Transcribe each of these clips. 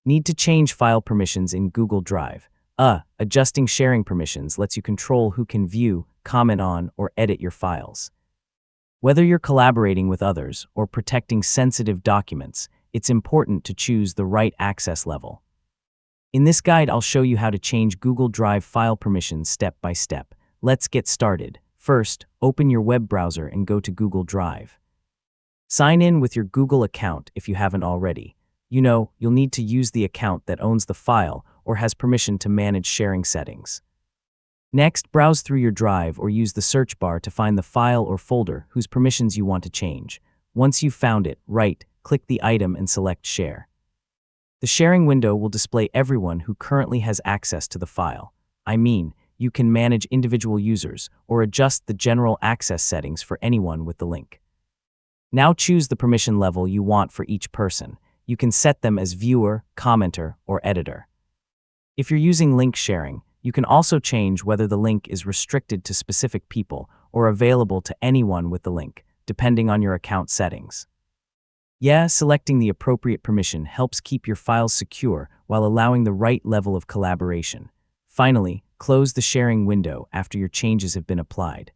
Need to change file permissions in Google Drive. Adjusting sharing permissions lets you control who can view, comment on, or edit your files. Whether you're collaborating with others or protecting sensitive documents, it's important to choose the right access level. In this guide, I'll show you how to change Google Drive file permissions step by step. Let's get started. First, open your web browser and go to Google Drive. Sign in with your Google account if you haven't already. You'll need to use the account that owns the file or has permission to manage sharing settings. Next, browse through your Drive or use the search bar to find the file or folder whose permissions you want to change. Once you've found it, click the item and select Share. The sharing window will display everyone who currently has access to the file. You can manage individual users or adjust the general access settings for anyone with the link. Now choose the permission level you want for each person. You can set them as viewer, commenter, or editor. If you're using link sharing, you can also change whether the link is restricted to specific people or available to anyone with the link, depending on your account settings. Selecting the appropriate permission helps keep your files secure while allowing the right level of collaboration. Finally, close the sharing window after your changes have been applied.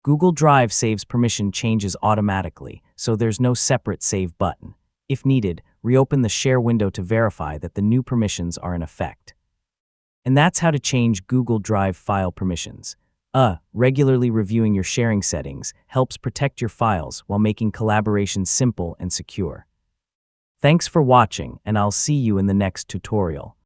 Google Drive saves permission changes automatically, so there's no separate save button. If needed, reopen the share window to verify that the new permissions are in effect. And that's how to change Google Drive file permissions. Regularly reviewing your sharing settings helps protect your files while making collaboration simple and secure. Thanks for watching, and I'll see you in the next tutorial.